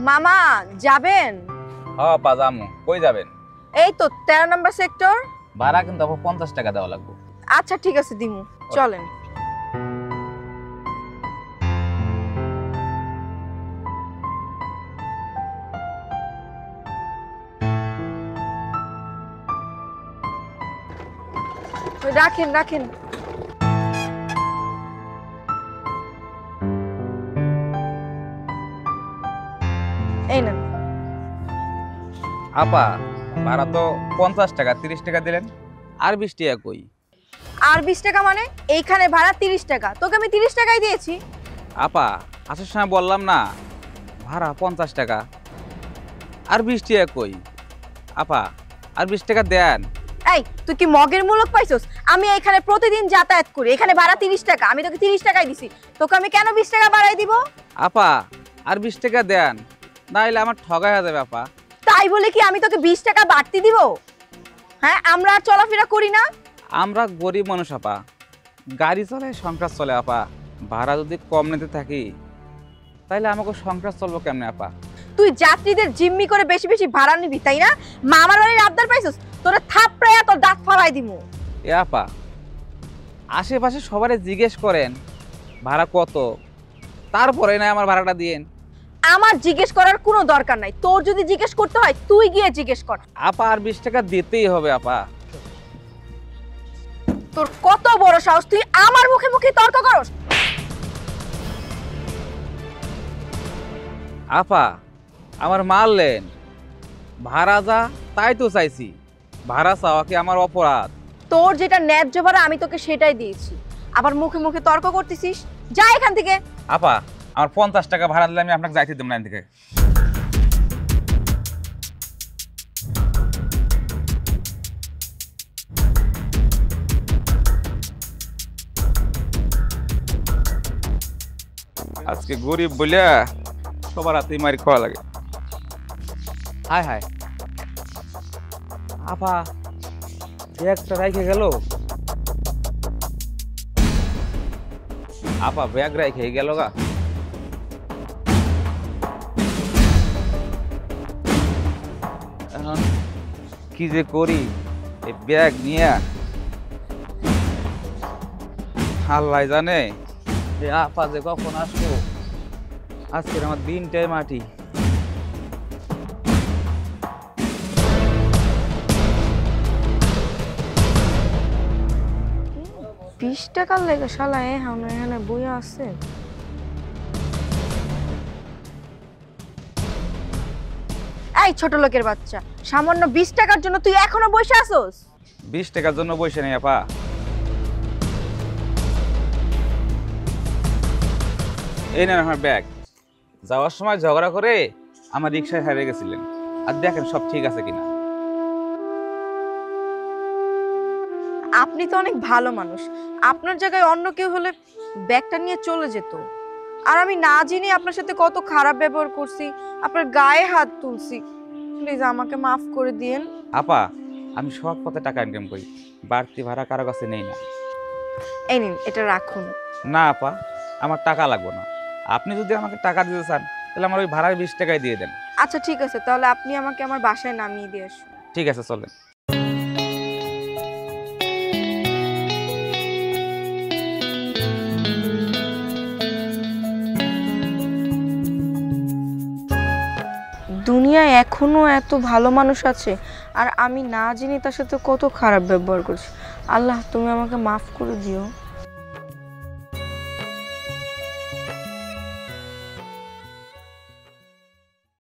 মামা যাবেন? হ্যাঁ পা যামু। কই যাবেন? এই তো 13 নম্বর সেক্টর। ভাড়া কিন্তু 50 টাকা দেওয়া লাগবে। আচ্ছা ঠিক আছে দিমু, চলেন। রাখেন রাখেন। এই নেন। আপা ভাড়া তো 50 টাকা, 30 টাকা দিলেন, আর 20 টাকা কই? আর 20 টাকা মানে? এইখানে ভাড়া 30 টাকা, তোকে আমি 30 টাকাই দিয়েছি। আপা আসার সময় বললাম না ভাড়া 50 টাকা, আর 20 টাকা কই? আপা আর 20 টাকা দেন। এই তুই কি মগের মূলক পাইছস? আমি এখানে প্রতিদিন যাতায়াত করি, এখানে ভাড়া 30 টাকা, আমি তোকে 30 টাকাই দিছি, তোকে আমি কেন 20 টাকা বাড়াই দিব? আপা আর 20 টাকা দেন, নাইলে আমার ঠগা হয়ে যাবে আপা। তাই বলে কি আমি তোকে 20 টাকা বাড়তি দিব? হ্যাঁ, আমরা আর চলাফেরা করি না? আমরা গরিব মানুষ আপা, গাড়ি চলে সংসার চলে আপা। ভাড়া যদি কম নিতে থাকি তাইলে আমাকে সংসার চলবো কেমনে আপা? তুই যাত্রীদের জিম্মি করে বেশি বেশি ভাড়া নিবি তাই না? মামার বাড়ির আবদার পাইছস, তোরে থাপড়াইয়া তোর দাঁত ফালাই দিমু। এ আপা আশেপাশে সবারে জিজ্ঞেস করেন ভাড়া কত, তারপরে না আমার ভাড়াটা দিয়েন। আমার জিজ্ঞেস করার কোনো দরকার নাই, তোর যদি জিজ্ঞেস করতে হয় তুই গিয়ে জিজ্ঞেস কর। আপা আর 20 টাকা দিতেই হবে আপা। তোর কত বড় সাহস, তুই আমার মুখে মুখে তর্ক করস? আপা আমার মারলেন, ভাড়া যা তাই তো চাইছি, ভাড়া চাওয়া কি আমার অপরাধ? তোর যেটা ন্যায্য ভাড়া আমি তোকে সেটাই দিয়েছি, আবার মুখে মুখে তর্ক করতেছিস? যা এখান থেকে। আপা আমার 50 টাকা ভাড়া দিলে আমি আপনাকে যাইতে দেব না এখান থেকে। আজকে গরিব বলে সবার হাতেই মারি খাওয়া লাগে। হায় হায় আপা ব্যাগটা রেখে গেল। আপা ব্যাগ রেখে গেল গা। এখন কি যে করি, এই ব্যাগ নিয়ে আল্লাহ জানে যে আপা যে কখন আসবো। আজকের আমার দিনটাই মাটি। 20 টাকার লেগে শালা এখানে বইয়া আছে। এই ছোট লোকের বাচ্চা, সামান্য 20 টাকার জন্য তুই এখনো বসে আছোস? 20 টাকার জন্য বসে নেই আপা। এই নেন আমার ব্যাগ। যাওয়ার সময় ঝগড়া করে আমার রিক্সায় হারিয়ে গেছিলেন, আর দেখেন সব ঠিক আছে কিনা। আপনি তো অনেক ভালো মানুষ, আপনার জায়গায় অন্য কেউ হলে ব্যাগটা নিয়ে চলে যেত। আর আমি না জেনে আপনার সাথে কত খারাপ ব্যবহার করছি, আপনার গায়ে হাত তুলছি, প্লিজ আমাকে মাফ করে দিয়েন। আপা আমি সৎ পথে টাকা ইনকাম করি, বাড়তি ভাড়া কারো কাছে নেই না। এই নিন, এটা রাখুন। না আপা আমার টাকা লাগবে না, আপনি যদি আমাকে টাকা দিতে চান তাহলে আমার ওই ভাড়ার 20 টাকাই দিয়ে দেন। আচ্ছা ঠিক আছে, তাহলে আপনি আমাকে আমার বাসায় নামিয়ে দিয়ে আসুন। ঠিক আছে চলেন। দুনিয়ায় এখনো এত ভালো মানুষ আছে, আর আমি না জেনে তার সাথে কত খারাপ ব্যবহার করছি। আল্লাহ তুমি আমাকে মাফ করে দিও।